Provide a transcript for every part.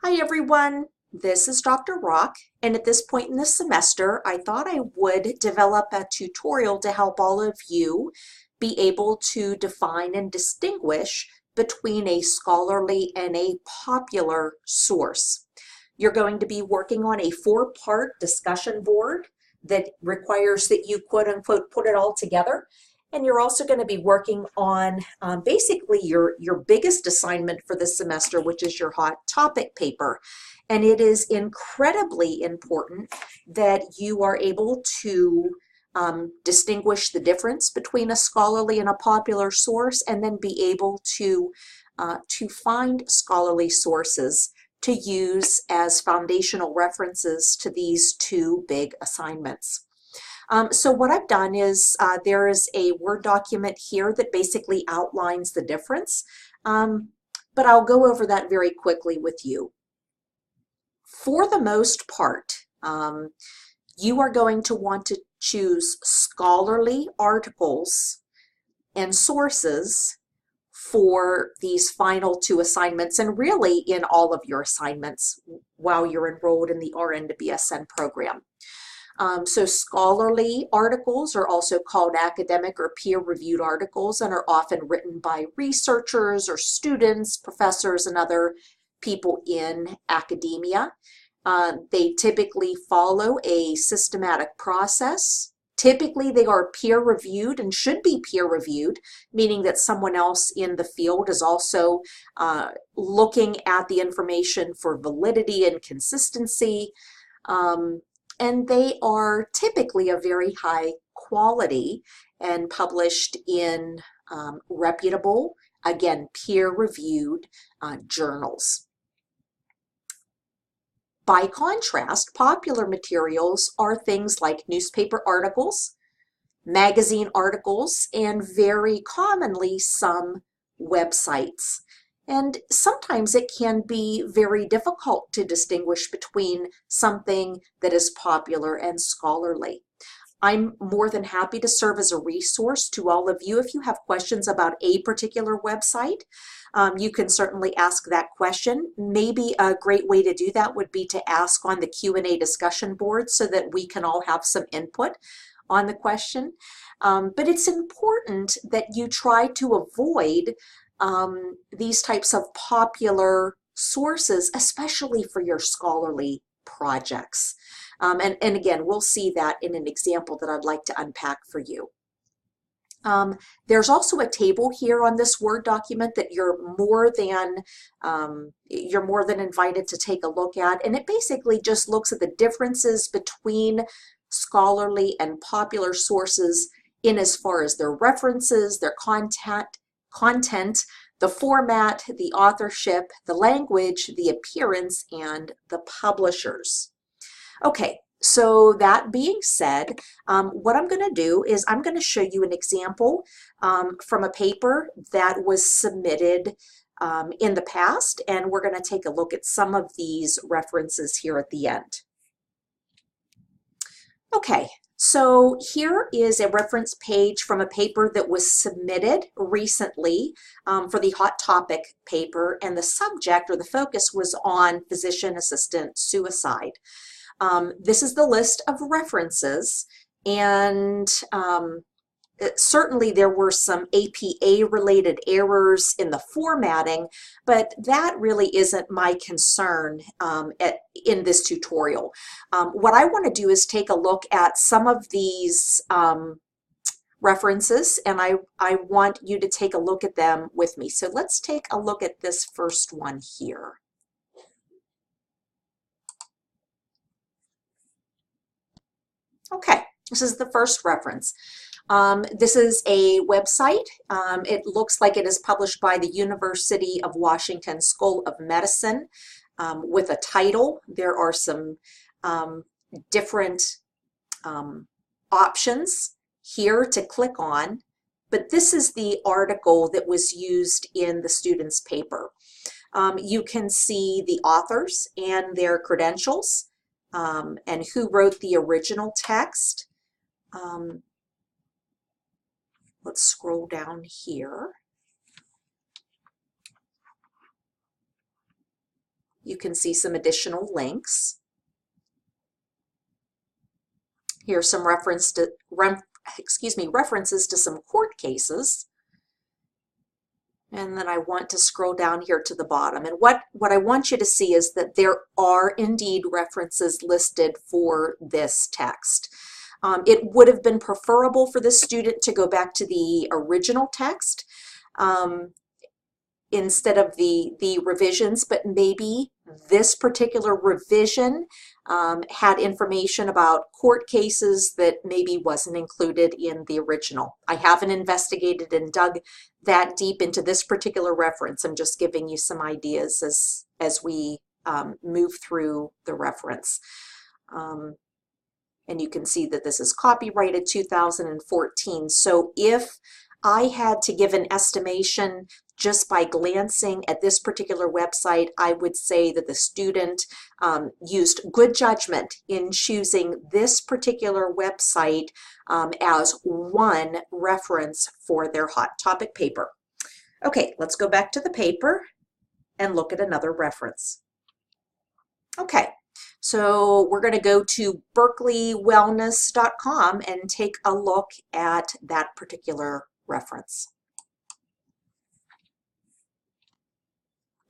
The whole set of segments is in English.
Hi everyone, this is Dr. Rock, and at this point in the semester, I thought I would develop a tutorial to help all of you be able to define and distinguish between a scholarly and a popular source. You're going to be working on a 4-part discussion board that requires that you quote unquote put it all together. And you're also going to be working on basically your biggest assignment for this semester, which is your hot topic paper. And it is incredibly important that you are able to distinguish the difference between a scholarly and a popular source, and then be able to find scholarly sources to use as foundational references to these two big assignments. So what I've done is there is a Word document here that basically outlines the difference, but I'll go over that very quickly with you. For the most part, you are going to want to choose scholarly articles and sources for these final two assignments, and really in all of your assignments while you're enrolled in the RN to BSN program. So scholarly articles are also called academic or peer-reviewed articles and are often written by researchers or students, professors, and other people in academia. They typically follow a systematic process. Typically, they are peer-reviewed and should be peer-reviewed, meaning that someone else in the field is also looking at the information for validity and consistency. And they are typically of very high quality and published in reputable, again, peer-reviewed journals. By contrast, popular materials are things like newspaper articles, magazine articles, and very commonly some websites. And sometimes it can be very difficult to distinguish between something that is popular and scholarly. I'm more than happy to serve as a resource to all of you. If you have questions about a particular website, you can certainly ask that question. Maybe a great way to do that would be to ask on the Q&A discussion board so that we can all have some input on the question. But it's important that you try to avoid these types of popular sources, especially for your scholarly projects. And again, we'll see that in an example that I'd like to unpack for you. There's also a table here on this Word document that you're more than invited to take a look at, and it basically just looks at the differences between scholarly and popular sources in as far as their references, their content, the format, the authorship, the language, the appearance, and the publishers. Okay, so that being said, what I'm going to do is I'm going to show you an example from a paper that was submitted in the past, and we're going to take a look at some of these references here at the end. Okay, so here is a reference page from a paper that was submitted recently for the hot topic paper, and the subject or the focus was on physician assistant suicide. This is the list of references, and certainly there were some APA related errors in the formatting, but that really isn't my concern in this tutorial. What I want to do is take a look at some of these references, and I want you to take a look at them with me. So let's take a look at this first one here. Okay, this is the first reference. This is a website. It looks like it is published by the University of Washington School of Medicine with a title. There are some different options here to click on, but this is the article that was used in the student's paper. You can see the authors and their credentials and who wrote the original text. Let's scroll down here. You can see some additional links. Here's some references to some court cases. And then I want to scroll down here to the bottom. And what I want you to see is that there are indeed references listed for this text. It would have been preferable for the student to go back to the original text instead of the revisions, but maybe this particular revision had information about court cases that maybe wasn't included in the original. I haven't investigated and dug that deep into this particular reference. I'm just giving you some ideas as we move through the reference. And you can see that this is copyrighted 2014. So if I had to give an estimation just by glancing at this particular website, I would say that the student used good judgment in choosing this particular website as one reference for their hot topic paper. Okay, let's go back to the paper and look at another reference. Okay, so we're going to go to berkeleywellness.com and take a look at that particular reference.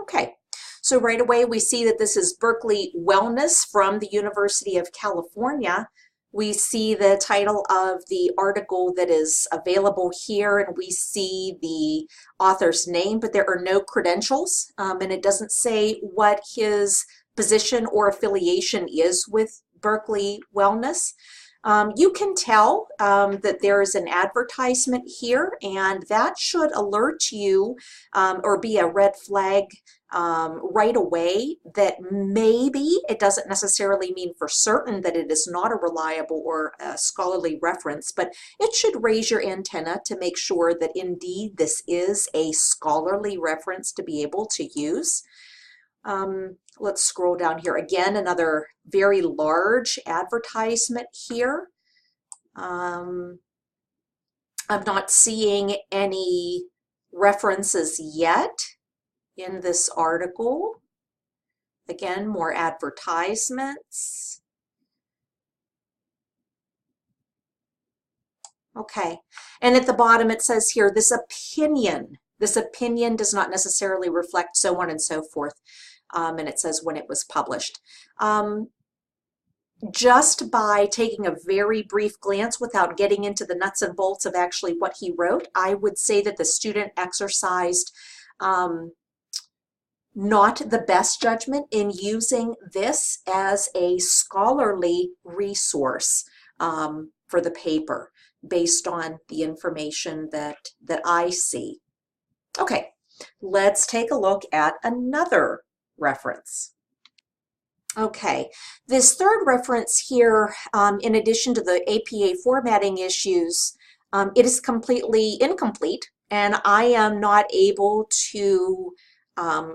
Okay, so right away we see that this is Berkeley Wellness from the University of California. We see the title of the article that is available here, and we see the author's name, but there are no credentials, and it doesn't say what his position or affiliation is with Berkeley Wellness. You can tell that there is an advertisement here, and that should alert you or be a red flag right away that maybe it doesn't necessarily mean for certain that it is not a reliable or a scholarly reference, but it should raise your antenna to make sure that indeed this is a scholarly reference to be able to use. Let's scroll down here. Again, another very large advertisement here. I'm not seeing any references yet in this article. Again, more advertisements. Okay, and at the bottom it says here, this opinion does not necessarily reflect so on and so forth. And it says when it was published. Just by taking a very brief glance without getting into the nuts and bolts of actually what he wrote, I would say that the student exercised not the best judgment in using this as a scholarly resource for the paper based on the information that I see. Okay, let's take a look at another reference. Okay, this third reference here, in addition to the APA formatting issues, it is completely incomplete, and I am not able to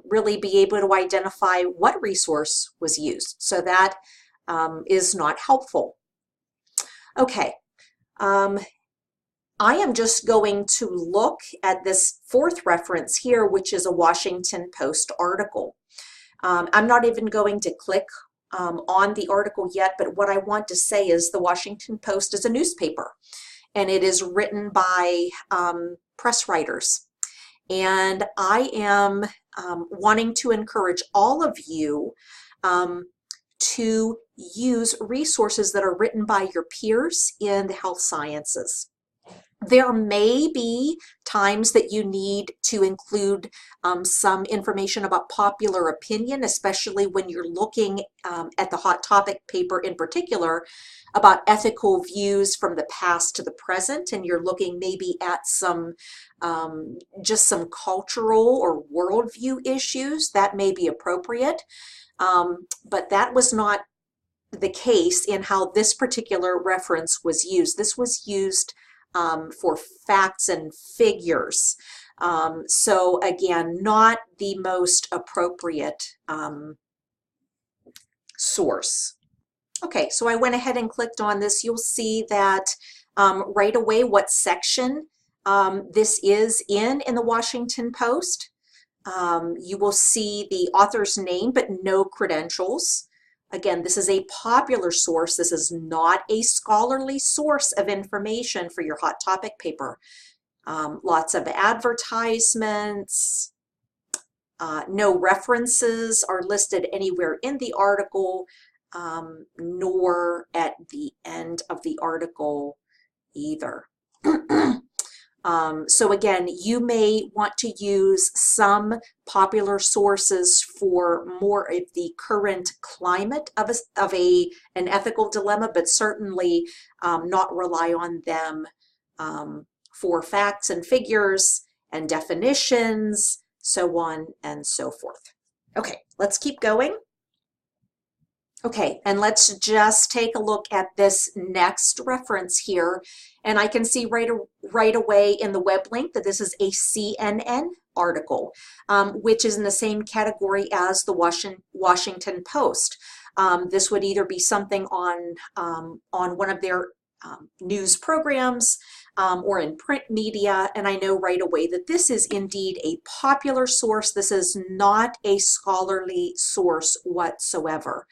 really be able to identify what resource was used. So that is not helpful. Okay, I am just going to look at this fourth reference here, which is a Washington Post article. I'm not even going to click on the article yet, but what I want to say is the Washington Post is a newspaper, and it is written by press writers. And I am wanting to encourage all of you to use resources that are written by your peers in the health sciences. There may be times that you need to include some information about popular opinion, especially when you're looking at the hot topic paper in particular about ethical views from the past to the present, and you're looking maybe at some just some cultural or worldview issues that may be appropriate. But that was not the case in how this particular reference was used. This was used for facts and figures. So again, not the most appropriate source. Okay, so I went ahead and clicked on this. You'll see that right away what section this is in the Washington Post. You will see the author's name, but no credentials. Again, this is a popular source. This is not a scholarly source of information for your hot topic paper. Lots of advertisements. No references are listed anywhere in the article, nor at the end of the article either. So again, you may want to use some popular sources for more of the current climate of an ethical dilemma, but certainly not rely on them for facts and figures and definitions, so on and so forth. Okay, let's keep going. Okay, and let's just take a look at this next reference here. And I can see right away in the web link that this is a CNN article, which is in the same category as the Washington Post. This would either be something on one of their news programs or in print media, and I know right away that this is indeed a popular source. This is not a scholarly source whatsoever.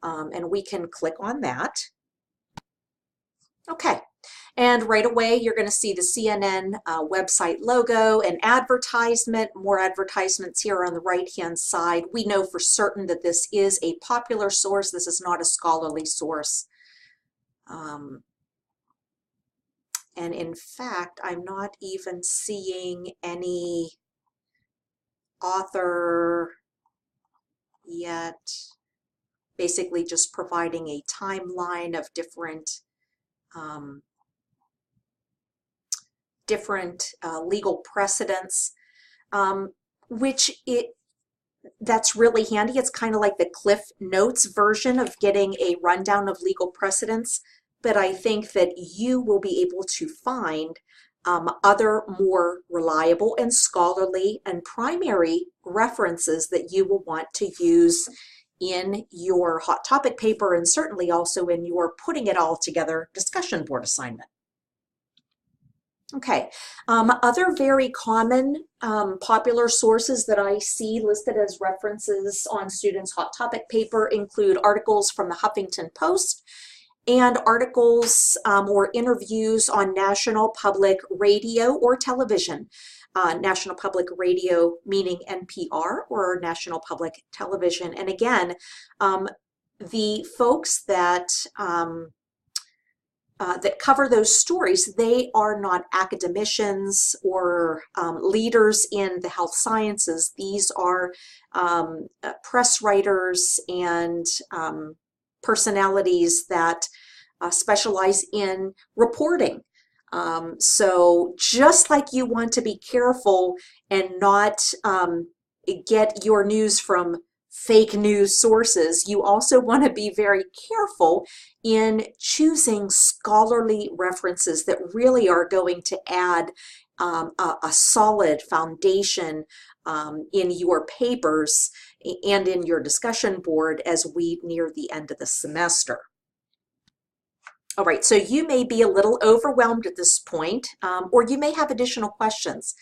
And we can click on that. Okay, and right away you're going to see the CNN website logo and advertisement, more advertisements here on the right-hand side. We know for certain that this is a popular source. This is not a scholarly source. And in fact, I'm not even seeing any author yet. Basically just providing a timeline of different legal precedents, that's really handy. It's kind of like the Cliff Notes version of getting a rundown of legal precedents, but I think that you will be able to find other more reliable and scholarly and primary references that you will want to use in your hot topic paper, and certainly also in your putting it all together discussion board assignment. Okay, other very common popular sources that I see listed as references on students' hot topic paper include articles from the Huffington Post and articles or interviews on National Public Radio or television. National Public Radio meaning NPR or National Public Television. And again, the folks that that cover those stories, they are not academicians or leaders in the health sciences. These are press writers and personalities that specialize in reporting. So just like you want to be careful and not get your news from fake news sources, you also want to be very careful in choosing scholarly references that really are going to add a solid foundation in your papers and in your discussion board as we near the end of the semester. All right, so you may be a little overwhelmed at this point, or you may have additional questions.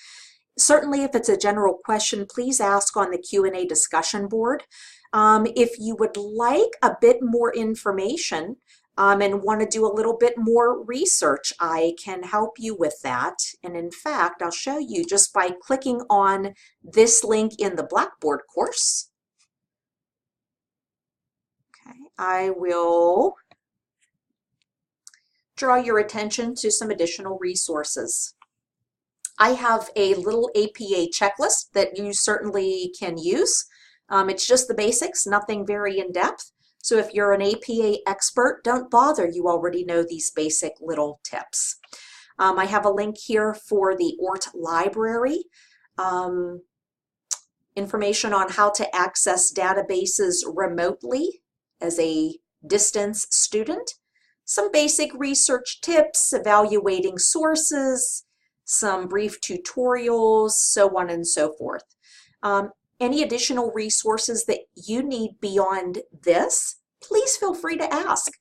Certainly, if it's a general question, please ask on the Q&A discussion board. If you would like a bit more information and want to do a little bit more research, I can help you with that. And in fact, I'll show you just by clicking on this link in the Blackboard course. Okay, I will draw your attention to some additional resources. I have a little APA checklist that you certainly can use. It's just the basics, nothing very in-depth. So if you're an APA expert, don't bother. You already know these basic little tips. I have a link here for the ORT library, information on how to access databases remotely as a distance student, some basic research tips, evaluating sources, some brief tutorials, so on and so forth. Any additional resources that you need beyond this, please feel free to ask.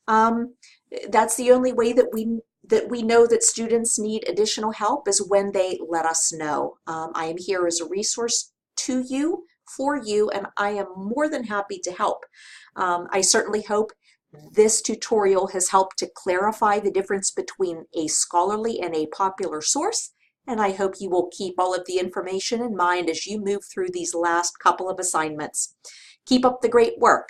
That's the only way that we know that students need additional help is when they let us know. I am here as a resource to you, for you, and I am more than happy to help. I certainly hope this tutorial has helped to clarify the difference between a scholarly and a popular source, and I hope you will keep all of the information in mind as you move through these last couple of assignments. Keep up the great work.